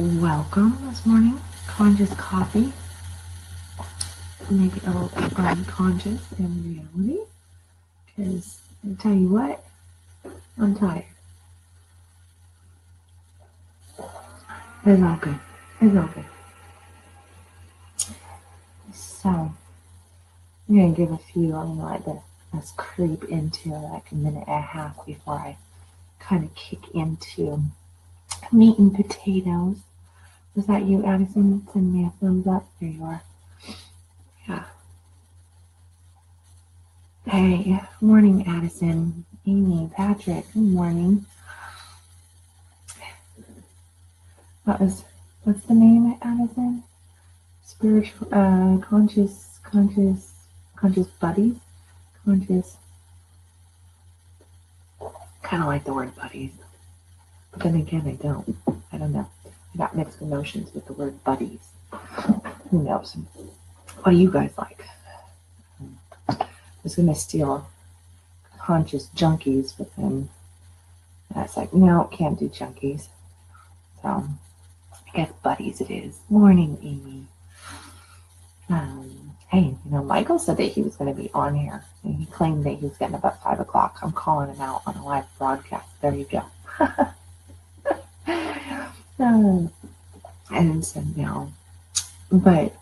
Welcome this morning. Conscious coffee. Maybe a little bit unconscious in reality. Because I tell you what, I'm tired. It's all good. It's all good. So, I'm going to give a few, I'm going to let this creep into like a minute and a half before I kind of kick into meat and potatoes. Was that you, Addison? Send me a thumbs up. There you are. Yeah. Hey, morning, Addison, Amy, Patrick. Good morning. What's the name, Addison? Spiritual, conscious buddies. Conscious. Kind of like the word buddies, but then again, I don't. I don't know. I got mixed emotions with the word buddies. Who knows? What do you guys like? I was gonna steal conscious junkies with him. That's like, no, can't do junkies. So I guess buddies it is. Morning, Amy. Hey, Michael said that he was going to be on here, and he claimed that he was getting up at 5 o'clock. I'm calling him out on a live broadcast. There you go. And so no, but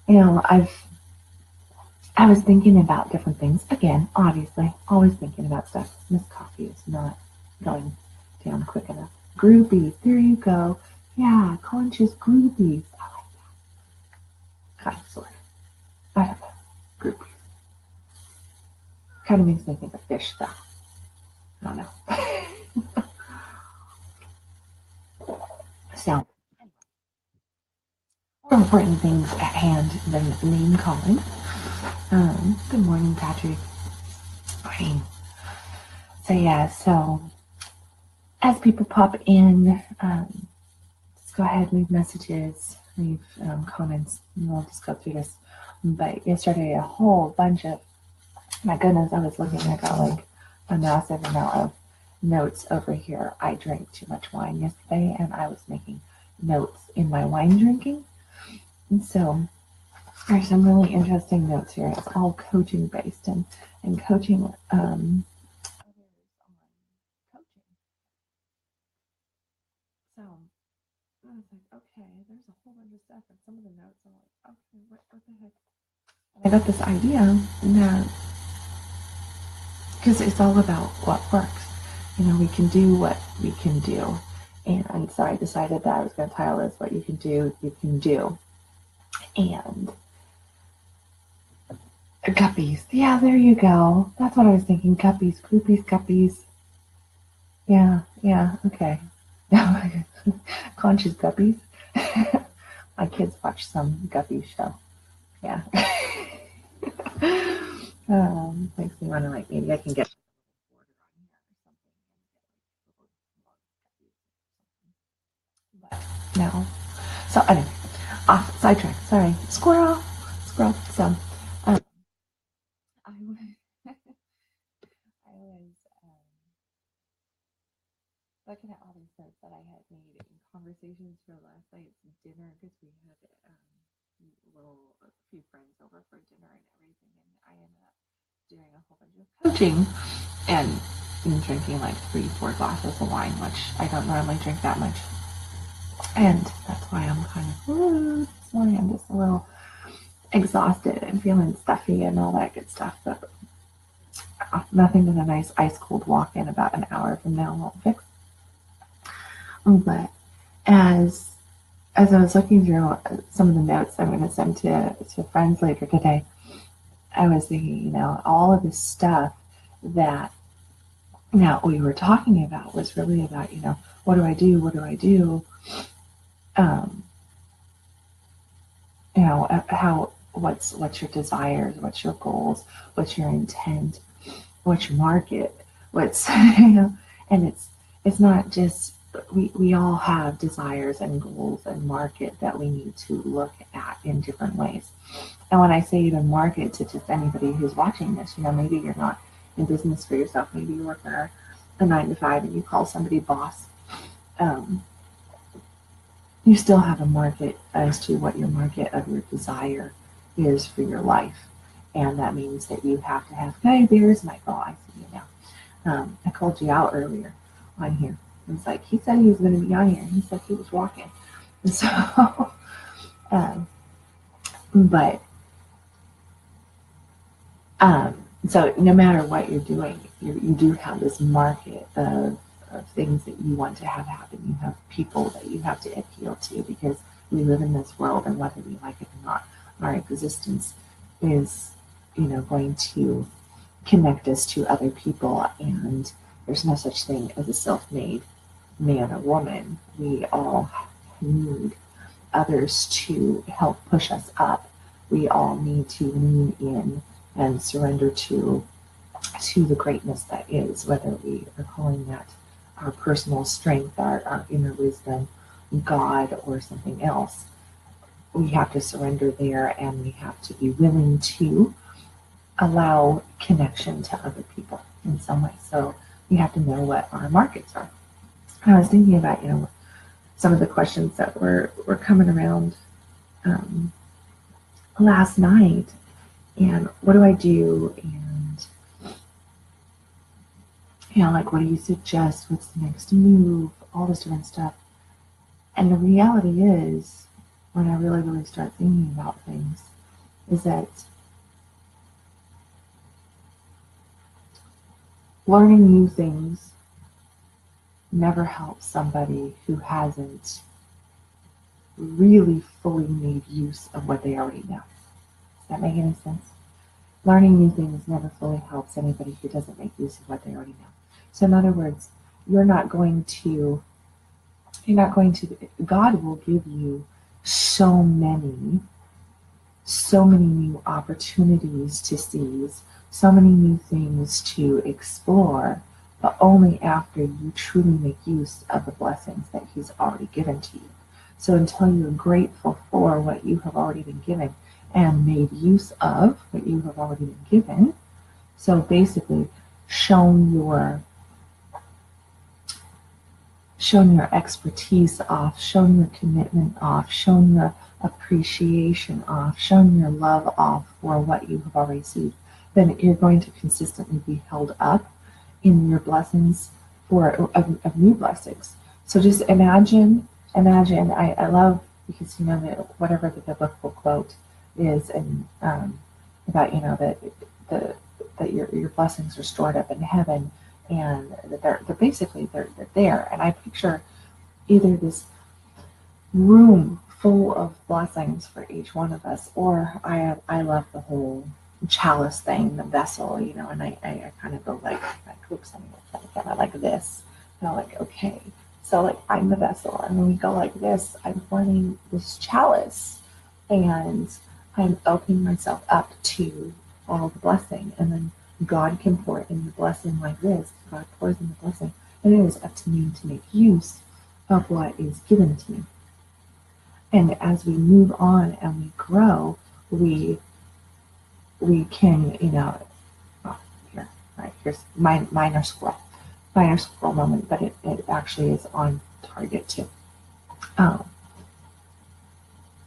I was thinking about different things again. Obviously, always thinking about stuff. This coffee is not going down quick enough. Groupies, there you go. Yeah, conscious groupies. I like that. Kind of, sort of. I don't know. Groupies. Kind of makes me think of fish, though. I don't know. So, more important things at hand than name calling. Good morning, Patrick. Morning. So yeah, as people pop in, just go ahead, leave messages, leave comments, and we'll just go through this. But yesterday, a whole bunch of, my goodness, I was looking, I got like a massive amount of notes over here. I drank too much wine yesterday, and I was making notes in my wine drinking. And so there's some really interesting notes here. It's all coaching based and coaching others on coaching. So I was like, okay, there's a whole bunch of stuff, and some of the notes are like, okay, what the heck? And I got this idea that, because it's all about what works. We can do what we can do. And so I decided that I was going to title this, What You Can Do, You Can Do. And guppies. Yeah, there you go. That's what I was thinking. Guppies, groupies, guppies. Yeah, okay. Conscious guppies. My kids watch some guppy show. Yeah. Makes me wonder, like, maybe I can get border on here or something. But no. So anyway, off sidetrack. Sorry, squirrel. So I was looking at all these notes that I had made in conversations for last night's dinner, because we had a few friends over for dinner and everything, and I ended up doing a whole bunch of coaching and drinking like 3-4 glasses of wine, which I don't normally drink that much. And that's why I'm kind of, this morning I'm just a little exhausted and feeling stuffy and all that good stuff. But nothing that a nice ice cold walk in about an hour from now won't fix. But as I was looking through some of the notes I'm going to send to friends later today, I was thinking, all of this stuff that we were talking about was really about, what do I do? What do I do? What's your desires? What's your goals? What's your intent? What's your market? What's, and it's not just, we all have desires and goals and market that we need to look at in different ways. And when I say even market to just anybody who's watching this, maybe you're not in business for yourself. Maybe you work a 9 to 5 and you call somebody boss. you still have a market as to what your market of your desire is for your life. And that means that you have to have, hey, there's Michael, I see you now. I called you out earlier on here. It was like, he said he was going to be on here. He said he was walking. And so, but so no matter what you're doing, you do have this market of things that you want to have happen. You have people that you have to appeal to, because we live in this world, and whether we like it or not, our existence is, going to connect us to other people, and there's no such thing as a self-made man or woman. We all need others to help push us up. We all need to lean in and surrender to the greatness that is, whether we are calling that our personal strength, our inner wisdom, God, or something else. We have to surrender there, and we have to be willing to allow connection to other people in some way. So we have to know what our markets are. And I was thinking about, some of the questions that were coming around last night, and what do I do, and like, what do you suggest, what's the next move, all this different stuff. And the reality is, when I really start thinking about things, is that learning new things never helps somebody who hasn't really fully made use of what they already know. Does that make any sense? Learning new things never fully helps anybody who doesn't make use of what they already know. So in other words, God will give you so many new opportunities to seize, so many new things to explore, but only after you truly make use of the blessings that He's already given to you. So until you're grateful for what you have already been given and made use of what you have already been given, so basically shown your expertise off, shown your commitment off, shown your appreciation off, shown your love off for what you have already received, then you're going to consistently be held up in your blessings of new blessings. So just imagine, I love, because that whatever the biblical quote is, and about that your blessings are stored up in heaven, and that they're basically they're there. And I picture either this room full of blessings for each one of us, or I love the whole chalice thing, the vessel, and I kind of go like oops, I like this, and I'm like, okay, so like I'm the vessel, and when we go like this, I'm forming this chalice, and I'm opening myself up to all the blessing, and then God can pour in the blessing like this. God pours in the blessing, and it is up to me to make use of what is given to me. And as we move on and we grow, we can, here's minor squirrel moment, but it actually is on target too.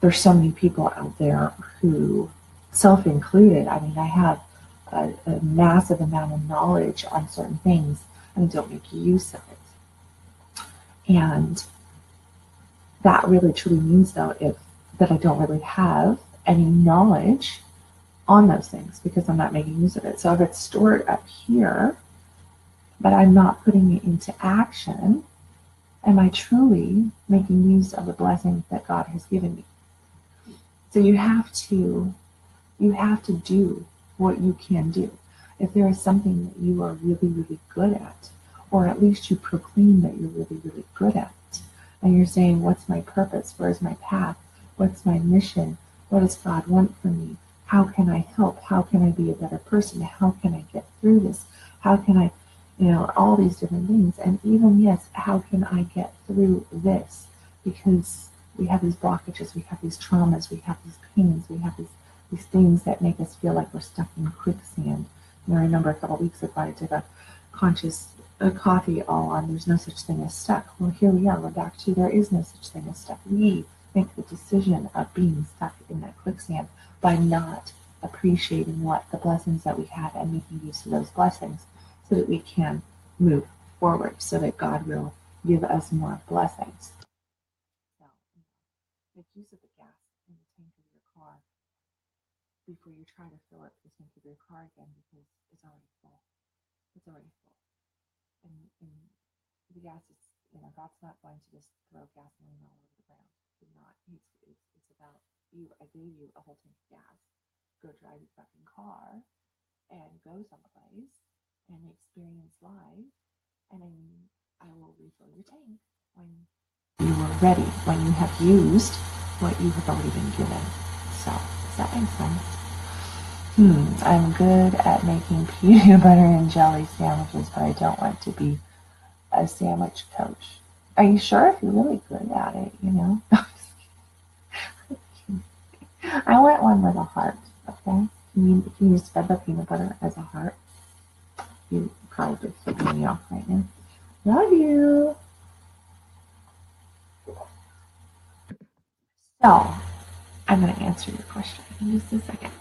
There's so many people out there who, self-included, I have a massive amount of knowledge on certain things and don't make use of it. And that really truly means, though, that I don't really have any knowledge on those things because I'm not making use of it. So if it's stored up here, but I'm not putting it into action, am I truly making use of the blessings that God has given me? So you have to do what you can do. If there is something that you are really, really good at, or at least you proclaim that you're really, really good at, and you're saying, what's my purpose? Where's my path? What's my mission? What does God want from me? How can I help? How can I be a better person? How can I get through this? How can I, all these different things. And even, yes, how can I get through this? Because we have these blockages, we have these traumas, we have these pains, we have these things that make us feel like we're stuck in quicksand. I remember a couple of weeks ago I did a conscious a coffee all on there's no such thing as stuck. Well, here we are. We're back to there is no such thing as stuck. We make the decision of being stuck in that quicksand by not appreciating what the blessings that we have and making use of those blessings so that we can move forward, so that God will give us more blessings. So, make use of the gas in the tank of your car before you try to fill up the tank of your car again, because it's already full. It's already full. And the gas is, God's not going to just throw gasoline all over the ground. He's not. It's about you. I gave you a whole tank of gas. Go drive your fucking car and go someplace and experience life. And I will refill your tank when you are ready, when you have used what you have already been given. So, does that make sense? I'm good at making peanut butter and jelly sandwiches, but I don't want to be a sandwich coach. Are you sure? If you're really good at it, I want one with a heart, okay? Can you spread the peanut butter as a heart? You probably just flipping me off right now. Love you. So, I'm going to answer your question in just a second.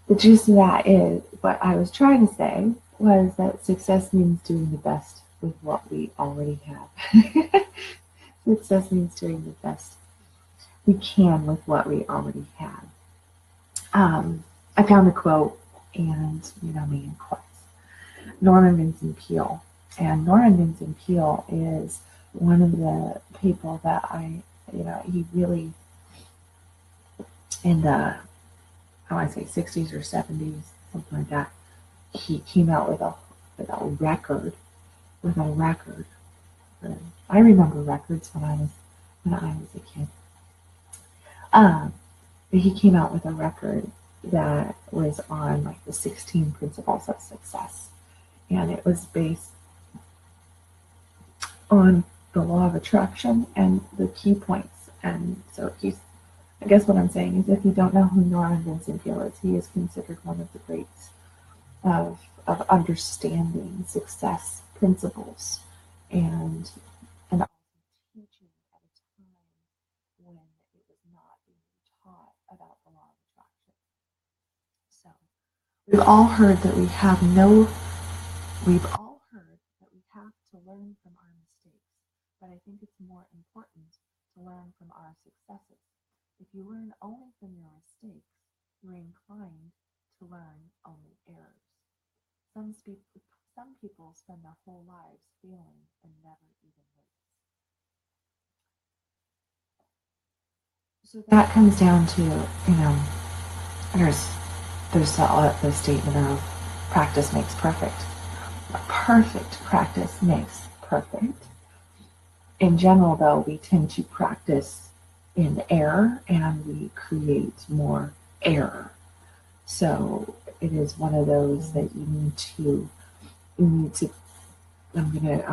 The gist of that is, what I was trying to say was that success means doing the best with what we already have. Success means doing the best we can with what we already have. I found a quote, and me and quotes. Norman Vincent Peale. And Norman Vincent Peale is one of the people that he really, in the, I want to say 60s or 70s, something like that, he came out with a record. I remember records when I was a kid. But he came out with a record that was on like the 16 principles of success. And it was based on the law of attraction and the key points. And so I guess what I'm saying is, if you don't know who Norman Vincent Peale is, he is considered one of the greats of understanding success principles and also teaching at a time when it was not being taught about the law of attraction. So we've all heard that we have to learn from our mistakes, but I think it's more important to learn from our successes. If you learn only from your mistakes, you're inclined to learn only errors. Some people spend their whole lives failing and never even notice. So that comes down to, there's the statement of practice makes perfect. Perfect practice makes perfect. In general, though, we tend to practice in error and we create more error. So it is one of those that you need to I'm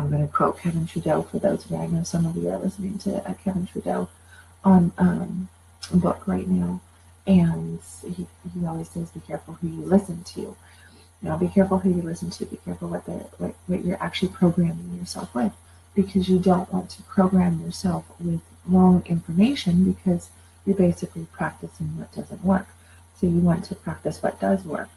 gonna quote Kevin Trudeau for those of you. I know some of you are listening to Kevin Trudeau on a book right now, and he always says, be careful who you listen to. Be careful who you listen to. Be careful what you're actually programming yourself with, because you don't want to program yourself with wrong information, because you're basically practicing what doesn't work. So you want to practice what does work.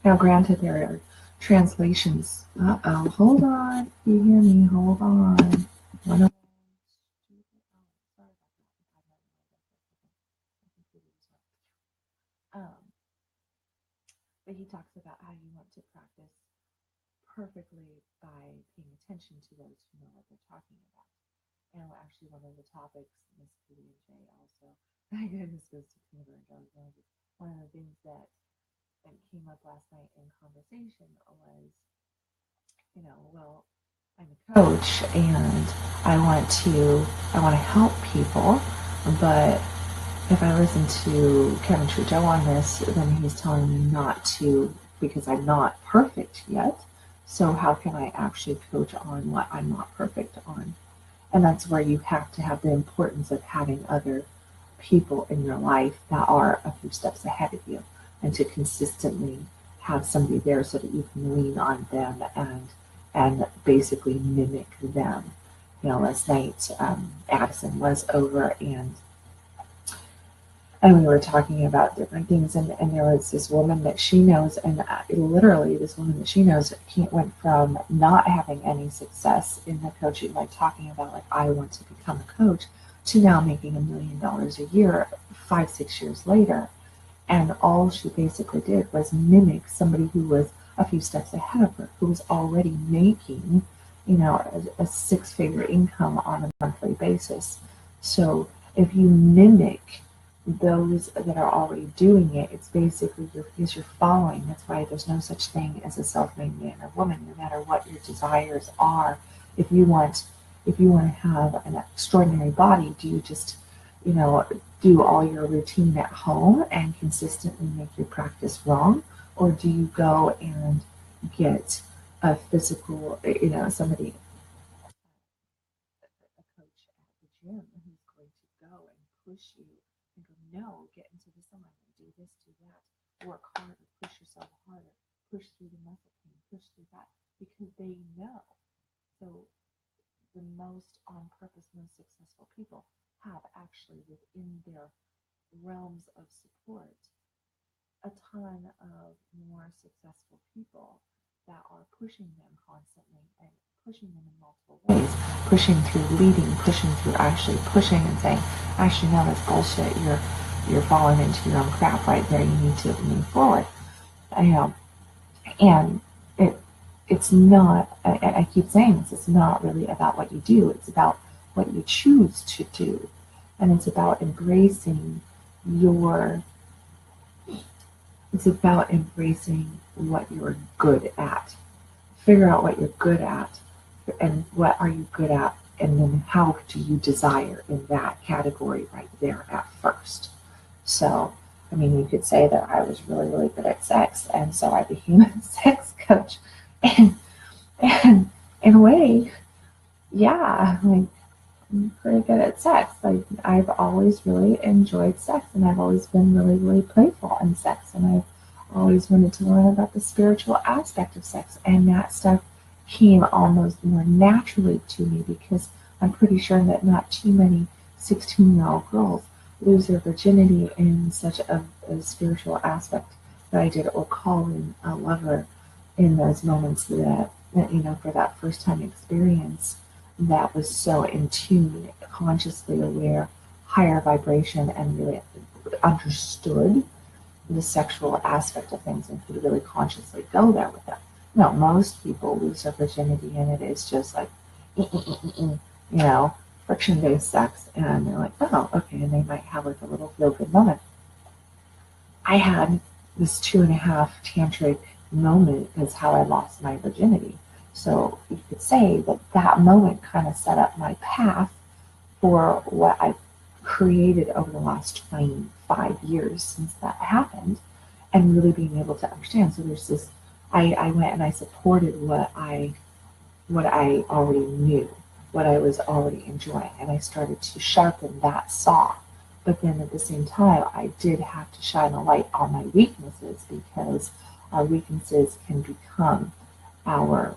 Now, granted, there are translations. Hold on. You hear me? Hold on. But he talks about how you want to practice perfectly by paying attention to those who know what they're talking about. And actually, one of the topics, Miss Katie and Jay also, my goodness, goes to Peter and Joe. One of the things that came up last night in conversation was, I'm a coach and I want to help people, but if I listen to Kevin Trudeau on this, then he's telling me not to, because I'm not perfect yet. So how can I actually coach on what I'm not perfect on? And that's where you have to have the importance of having other people in your life that are a few steps ahead of you. and to consistently have somebody there so that you can lean on them and basically mimic them. Last night Addison was over and we were talking about different things, and there was this woman that she knows, and literally this woman that she knows went from not having any success in the coaching, like talking about like I want to become a coach, to now making $1 million a year 5-6 years later. And all she basically did was mimic somebody who was a few steps ahead of her, who was already making a 6-figure income on a monthly basis. So if you mimic those that are already doing it, it's basically you're following. That's why there's no such thing as a self-made man or woman, no matter what your desires are. If you want to have an extraordinary body, do you just do all your routine at home and consistently make your practice wrong, or do you go and get a physical, somebody, a coach at the gym who's going to go and push you and go, no, get into this alignment, do this, do that, work harder, push yourself harder, push through the muscle pain, push through that, because they know. So the most on purpose, most successful people have actually within their realms of support a ton of more successful people that are pushing them constantly and pushing them in multiple ways, pushing through leading, pushing through actually pushing and saying, actually no, that's bullshit, you're falling into your own crap right there, you need to move forward. And it's not, I keep saying this, it's not really about what you do, it's about what you choose to do. And it's about embracing what you're good at. Figure out what you're good at and what are you good at, and then how do you desire in that category right there at first. So, you could say that I was really, really good at sex, and so I became a sex coach. And in a way, yeah, I'm pretty good at sex. I've always really enjoyed sex, and I've always been really, really playful in sex, and I've always wanted to learn about the spiritual aspect of sex, and that stuff came almost more naturally to me, because I'm pretty sure that not too many 16-year-old girls lose their virginity in such a spiritual aspect that I did, or call in a lover in those moments that for that first time experience that was so in tune, consciously aware, higher vibration, and really understood the sexual aspect of things and could really consciously go there with it. No, most people lose their virginity and it is just like, friction-based sex, and they're like, oh, okay, and they might have like a little feel-good moment. I had this 2.5 tantric moment is how I lost my virginity. So you could say that moment kind of set up my path for what I've created over the last 25 years since that happened, and really being able to understand. So there's this, I went and I supported what I already knew, what I was already enjoying, and I started to sharpen that saw. But then at the same time, I did have to shine a light on my weaknesses, because our weaknesses can become our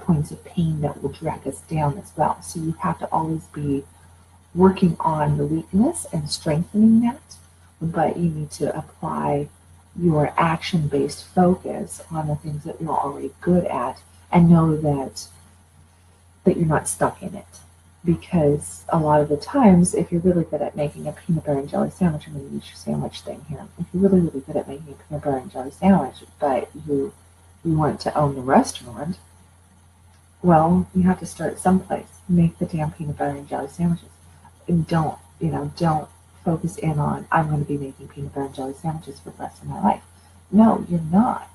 points of pain that will drag us down as well. So you have to always be working on the weakness and strengthening that, but you need to apply your action-based focus on the things that you're already good at, and know that you're not stuck in it. Because a lot of the times, if you're really good at making a peanut butter and jelly sandwich, I'm going to use your sandwich thing here. If you're really, really good at making a peanut butter and jelly sandwich, but you want to own the restaurant, well, you have to start someplace. Make the damn peanut butter and jelly sandwiches. And don't focus in on, I'm going to be making peanut butter and jelly sandwiches for the rest of my life. No, you're not.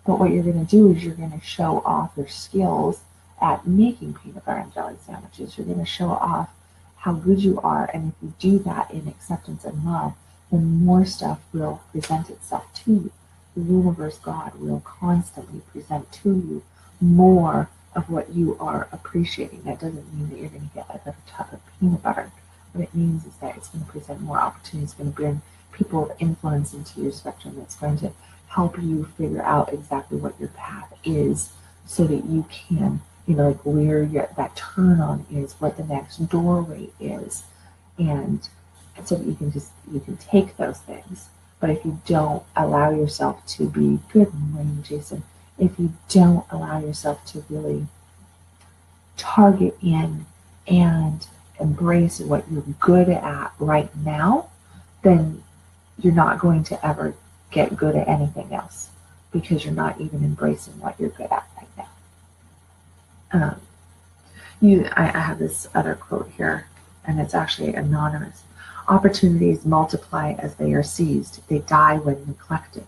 But what you're going to do is you're going to show off your skills at making peanut butter and jelly sandwiches. You're going to show off how good you are, and if you do that in acceptance and love, then more stuff will present itself to you. The universe, God, will constantly present to you more of what you are appreciating. That doesn't mean that you're going to get like a tub of peanut butter. What it means is that it's going to present more opportunities, it's going to people of influence into your spectrum that's going to help you figure out exactly what your path is, so that you can, like where that turn on is, what the next doorway is, and so that you can take those things. But if you don't allow yourself to be, good morning, Jason, if you don't allow yourself to really target in and embrace what you're good at right now, then you're not going to ever get good at anything else, because you're not even embracing what you're good at right now. I have this other quote here, and it's actually anonymous. Opportunities multiply as they are seized. They die when neglected.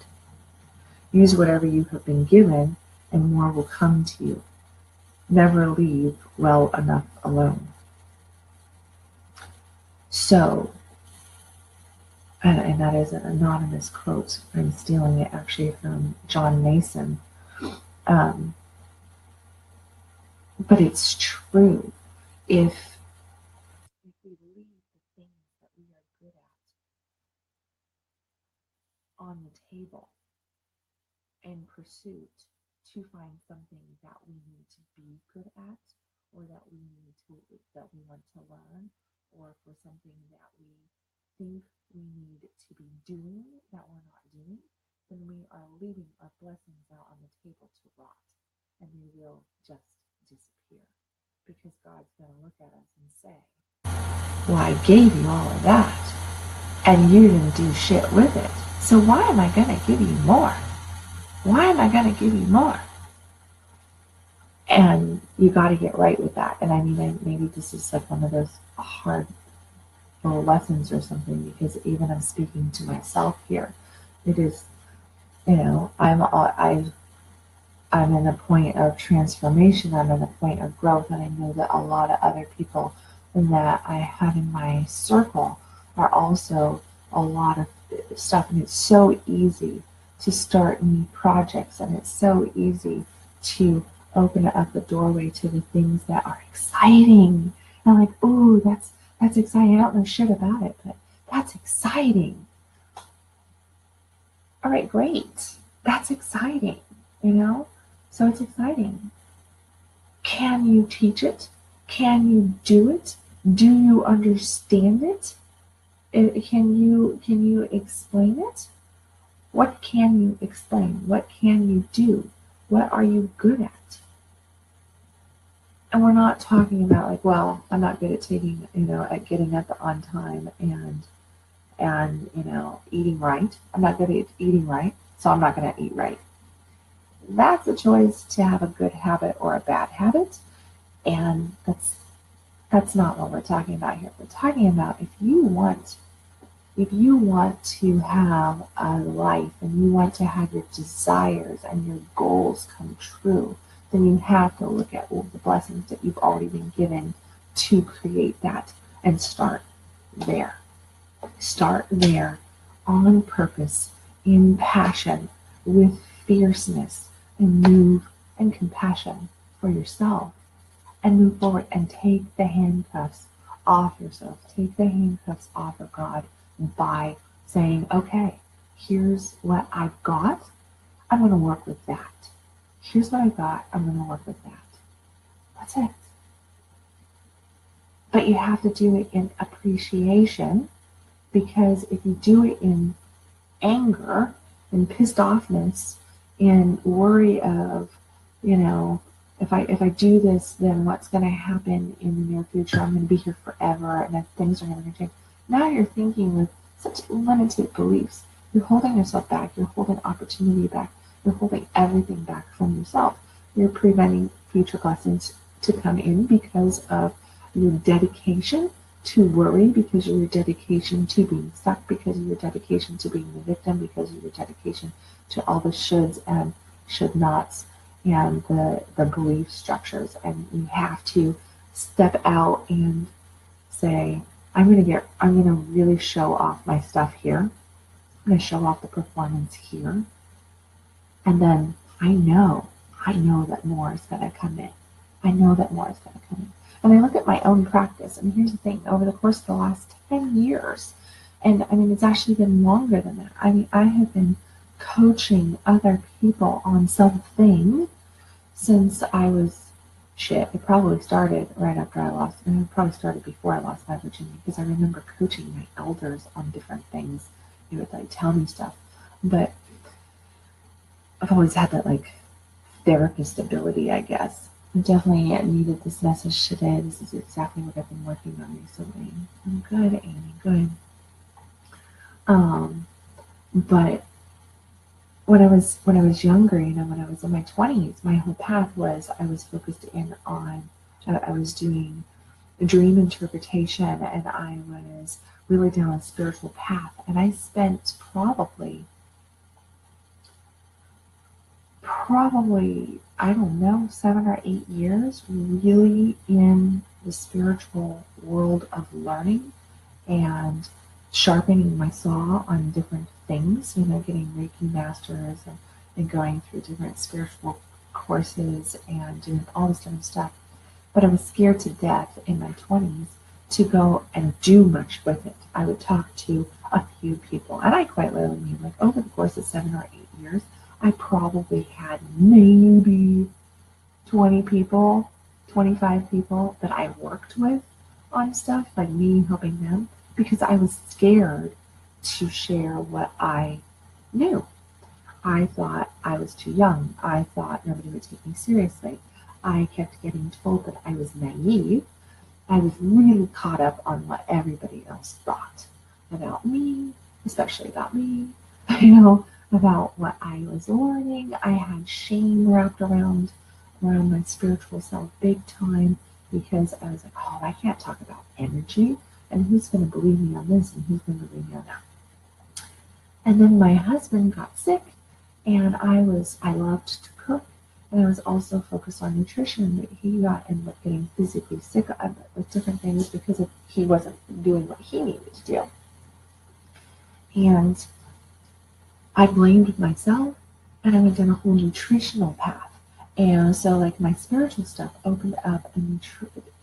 Use whatever you have been given, and more will come to you. Never leave well enough alone. So, and that is an anonymous quote. I'm stealing it actually from John Mason. But it's true. If we leave the things that we are good at on the table in pursuit to find something that we need to be good at, or that we want to learn, or for something that we think we need to be doing that we're not doing, then we are leaving our blessings out on the table to rot, and they will just disappear, because God's going to look at us and say, well, I gave you all of that and you didn't do shit with it, so why am I going to give you more? Why am I going to give you more? And you got to get right with that. And I mean, maybe this is like one of those hard little lessons or something, because even I'm speaking to myself here. It is, I'm in a point of transformation. I'm in a point of growth, and I know that a lot of other people that I have in my circle are also a lot of stuff. And it's so easy to start new projects, and it's so easy to open up the doorway to the things that are exciting. And I'm like, ooh, that's exciting. I don't know shit about it, but that's exciting. All right, great. That's exciting, So it's exciting. Can you teach it? Can you do it? Do you understand it? Can you explain it? What can you explain? What can you do? What are you good at? And we're not talking about like, well, I'm not good at taking, at getting up on time and eating right. I'm not good at eating right, so I'm not going to eat right. That's a choice to have a good habit or a bad habit, and that's not what we're talking about here. We're talking about if you want to have a life, and you want to have your desires and your goals come true, then you have to look at all the blessings that you've already been given to create that, and start there. Start there on purpose, in passion, with fierceness, and move and compassion for yourself, and move forward and take the handcuffs off yourself. Take the handcuffs off of God by saying, okay, here's what I've got. I'm going to work with that. Here's what I got. I'm going to work with that. That's it. But you have to do it in appreciation, because if you do it in anger and pissed offness and worry of, if I do this, then what's going to happen in the near future? I'm going to be here forever, and if things are never going to change. Now you're thinking with such limited beliefs. You're holding yourself back. You're holding opportunity back. You're holding everything back from yourself. You're preventing future blessings to come in because of your dedication to worry, because of your dedication to being stuck, because of your dedication to being the victim, because of your dedication to all the shoulds and should nots and the belief structures. And you have to step out and say, I'm going to really show off my stuff here. I'm going to show off the performance here. And then I know that more is going to come in. I know that more is going to come in. And I look at my own practice, and here's the thing, over the course of the last 10 years, And I mean, it's actually been longer than that. I mean, I have been coaching other people on something since I was, it probably started right after I lost, and it probably started before I lost my virginity, because I remember coaching my elders on different things. They would like tell me stuff. But I've always had that like therapist ability, I guess. I definitely needed this message today. This is exactly what I've been working on recently. I'm good, Amy, good. But when I was younger, you know, when I was in my 20s, my whole path was I was focused in on, I was doing dream interpretation, and I was really down a spiritual path. And I spent probably, I don't know, 7 or 8 years really in the spiritual world of learning and sharpening my saw on different things, you know, getting Reiki masters and going through different spiritual courses and doing all this different stuff. But I was scared to death in my 20s to go and do much with it. I would talk to a few people, and I quite literally mean like over the course of 7 or 8 years, I probably had maybe 20 people, 25 people that I worked with on stuff, like me helping them, because I was scared to share what I knew. I thought I was too young. I thought nobody would take me seriously. I kept getting told that I was naive. I was really caught up on what everybody else thought about me, especially about me, you know, about what I was learning. I had shame wrapped around my spiritual self big time, because I was like, oh, I can't talk about energy, and who's going to believe me on this, and who's going to believe me on that. And then my husband got sick, and I loved to cook, and I was also focused on nutrition, but he ended up getting physically sick with different things because he wasn't doing what he needed to do. And I blamed myself, and I went down a whole nutritional path. And so like my spiritual stuff opened up, and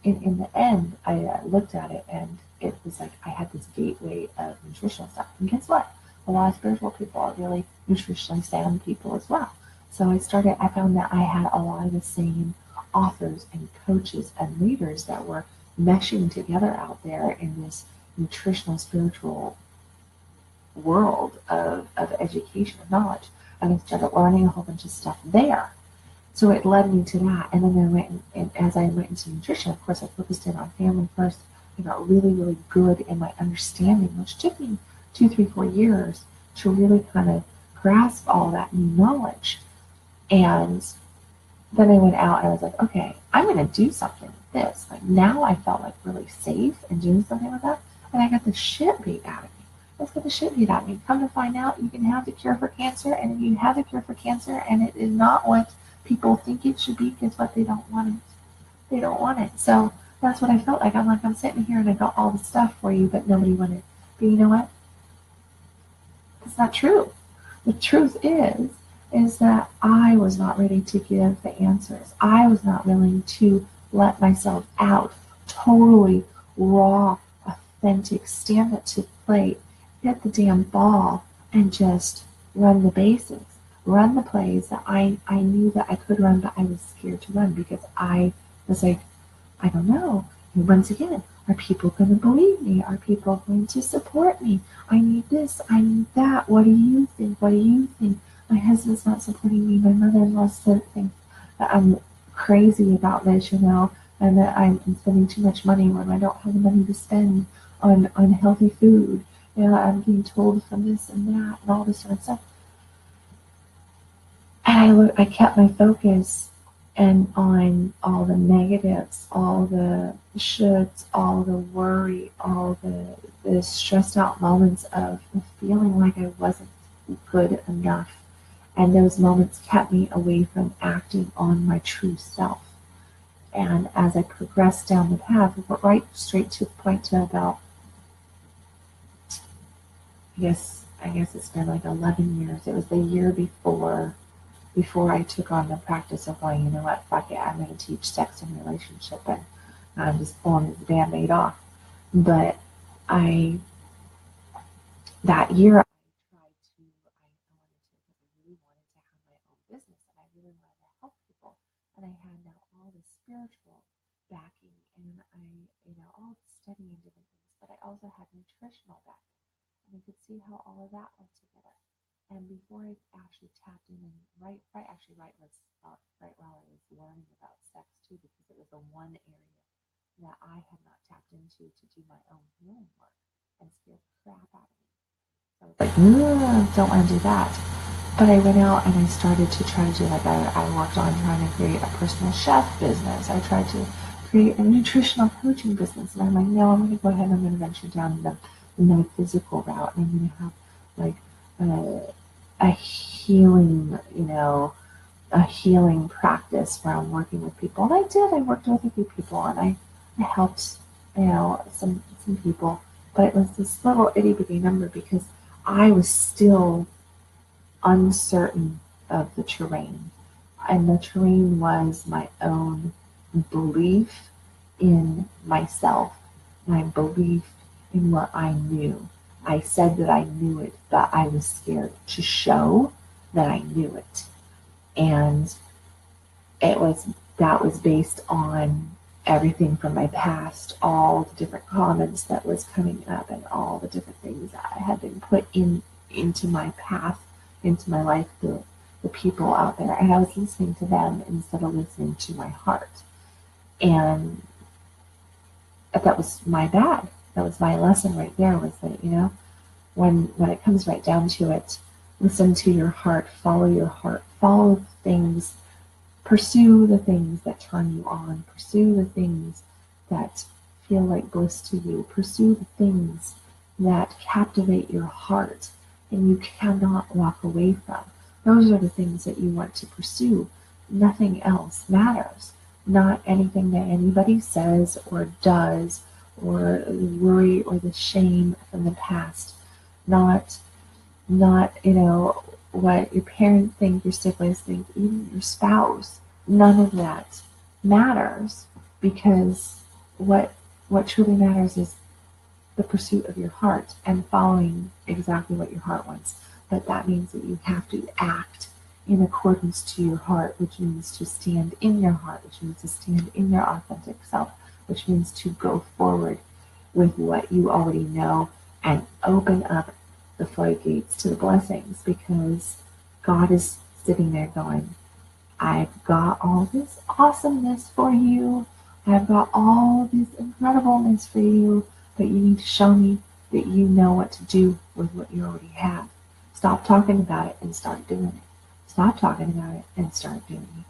in the end, I looked at it, and it was like I had this gateway of nutritional stuff. And guess what? A lot of spiritual people are really nutritionally sound people as well. So I found that I had a lot of the same authors and coaches and leaders that were meshing together out there in this nutritional spiritual world of education and knowledge. And I started learning a whole bunch of stuff there. So it led me to that. And then as I went into nutrition, of course, I focused in on family first. I got really, really good in my understanding, which took me 2, 3, 4 years to really kind of grasp all that new knowledge. And then I went out and I was like, okay, I'm going to do something with this. Like now I felt like really safe in doing something with that. And I got the shit beat out of me. Let's get the shit beat out of me. Come to find out, you can have the cure for cancer, and if you have the cure for cancer and it is not what people think it should be, guess what? They don't want it. They don't want it. So that's what I felt like. I'm like, I'm sitting here and I got all the stuff for you, but nobody wanted it. But you know what? It's not true. The truth is that I was not ready to give the answers. I was not willing to let myself out totally raw, authentic, stand up to the plate, hit the damn ball, and just run the bases. Run the plays that I knew that I could run, but I was scared to run because I was like, I don't know. And once again, are people going to believe me? Are people going to support me? I need this. I need that. What do you think? What do you think? My husband's not supporting me. My mother-in-law still thinks that I'm crazy about this, you know, and that I'm spending too much money when I don't have the money to spend on healthy food. You know, I'm getting told from this and that and all this sort of stuff. And I kept my focus and on all the negatives, all the shoulds, all the worry, all the stressed out moments of feeling like I wasn't good enough. And those moments kept me away from acting on my true self. And as I progressed down the path, we went right straight to the point to about, I guess it's been like 11 years. It was the year before I took on the practice of going, you know what, fuck it, I'm going to teach sex and relationship, and I'm just pulling the Band-Aid off. But I that year I tried to, I really wanted to have my own business, and I really wanted to help people. And I had now all this spiritual backing, and I, all studying different things, but I also had nutritional backing. And I could see how all of that went together. And before I actually tapped in and right while I was learning about sex too, because it was the one area that I had not tapped into to do my own healing work and scared the crap out of me. So I was like, don't want to do that. But I went out and I started to try to do, like, I worked on trying to create a personal chef business. I tried to create a nutritional coaching business. And I'm like, no, I'm going to go ahead and I'm going to venture down the metaphysical route. And I'm going to have, like, a healing, a healing practice where I'm working with people. And I did. I worked with a few people, and I helped, some people. But it was this little itty bitty number because I was still uncertain of the terrain. And the terrain was my own belief in myself, my belief in what I knew. I said that I knew it, but I was scared to show that I knew it. And that was based on everything from my past, all the different comments that was coming up, and all the different things that I had been put into my path, into my life, the people out there. And I was listening to them instead of listening to my heart. And that was my bad. That was my lesson right there, was that, when it comes right down to it, listen to your heart, follow things, pursue the things that turn you on, pursue the things that feel like bliss to you, pursue the things that captivate your heart and you cannot walk away from. Those are the things that you want to pursue. Nothing else matters. Not anything that anybody says or does, or the worry or the shame from the past. Not what your parents think, your siblings think, even your spouse. None of that matters, because what truly matters is the pursuit of your heart and following exactly what your heart wants. But that means that you have to act in accordance to your heart, which means to stand in your heart, which means to stand in your authentic self, which means to go forward with what you already know and open up the floodgates to the blessings, because God is sitting there going, I've got all this awesomeness for you. I've got all this incredibleness for you, but you need to show me that you know what to do with what you already have. Stop talking about it and start doing it. Stop talking about it and start doing it.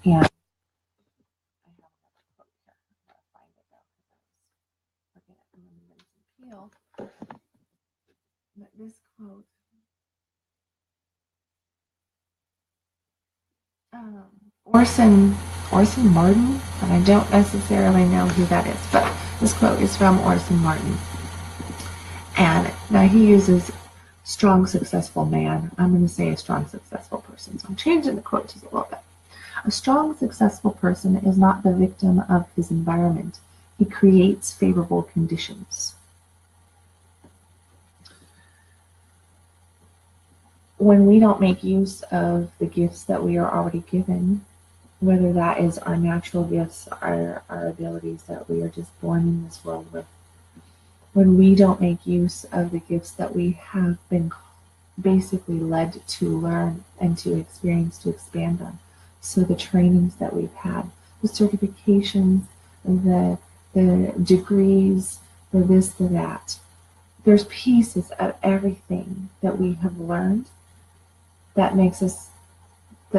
And I have another quote here. I'm going to find it though, because I was looking at the Peel. But this quote, Orson Martin, and I don't necessarily know who that is, but this quote is from Orson Martin. And now he uses strong, successful man. I'm going to say a strong, successful person. So I'm changing the quote just a little bit. A strong, successful person is not the victim of his environment. He creates favorable conditions. When we don't make use of the gifts that we are already given, whether that is our natural gifts, our abilities that we are just born in this world with, when we don't make use of the gifts that we have been basically led to learn and to experience, to expand on. So the trainings that we've had, the certifications, the degrees, the this, the that. There's pieces of everything that we have learned that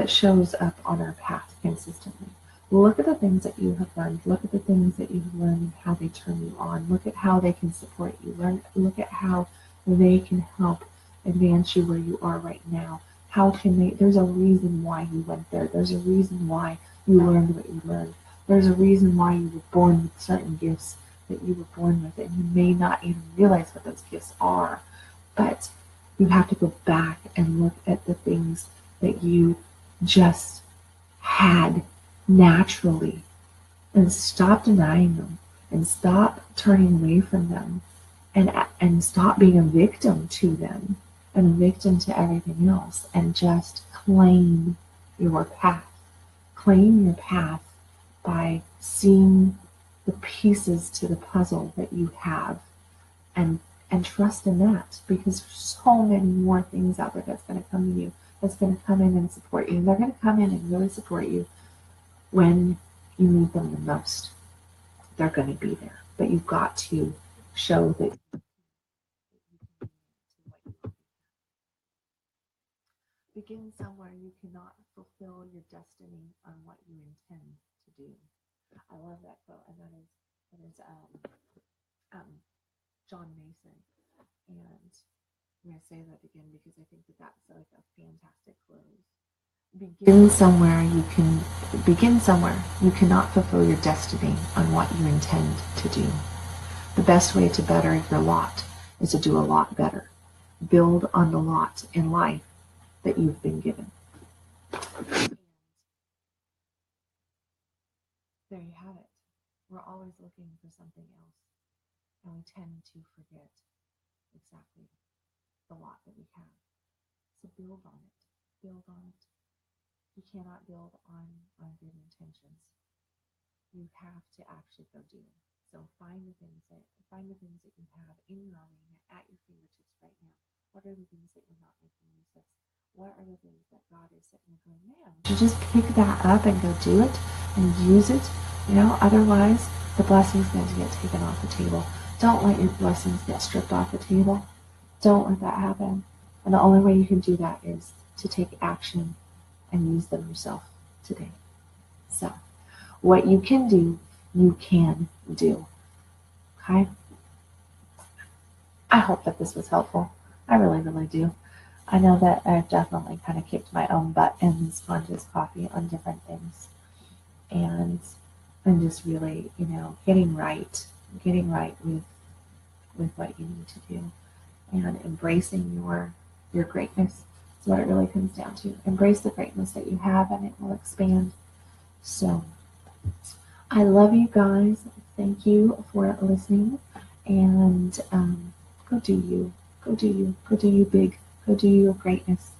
shows up on our path consistently. Look at the things that you have learned. Look at the things that you have learned and how they turn you on. Look at how they can support you. Look at how they can help advance you where you are right now. There's a reason why you went there. There's a reason why you learned what you learned. There's a reason why you were born with certain gifts that you were born with, and you may not even realize what those gifts are. But you have to go back and look at the things that you just had naturally and stop denying them and stop turning away from them and stop being a victim to them and a victim to everything else, and just claim your path. Claim your path by seeing the pieces to the puzzle that you have, and trust in that, because there's so many more things out there that's going to come to you, that's going to come in and support you. And they're going to come in and really support you when you need them the most. They're going to be there, but you've got to show that begin somewhere. You cannot fulfill your destiny on what you intend to do. I love that quote, and that is John Mason. And I'm going to say that again because I think that that's like a fantastic close. Begin somewhere. You cannot fulfill your destiny on what you intend to do. The best way to better your lot is to do a lot better. Build on the lot in life that you've been given. There you have it. We're always looking for something else, and we tend to forget exactly the lot that we have. So build on it. Build on it. You cannot build on good intentions. You have to actually go do it. So find the things that you have in your arena at your fingertips right now. What are the things that you're not making use of? What are the things that God is sitting there going, man, you just pick that up and go do it and use it. Otherwise the blessing's going to get taken off the table. Don't let your blessings get stripped off the table. Don't let that happen. And the only way you can do that is to take action and use them yourself today. So, what you can do, you can do. Okay? I hope that this was helpful. I really, really do. I know that I've definitely kind of kicked my own butt in Sponge's Coffee on different things. And I'm just really, getting right with what you need to do. And embracing your greatness is what it really comes down to. Embrace the greatness that you have, and it will expand. So, I love you guys. Thank you for listening. And go do you. Go do you. Go do you big. Go do your greatness.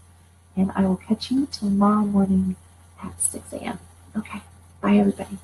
And I will catch you tomorrow morning at 6 a.m. Okay. Bye, everybody.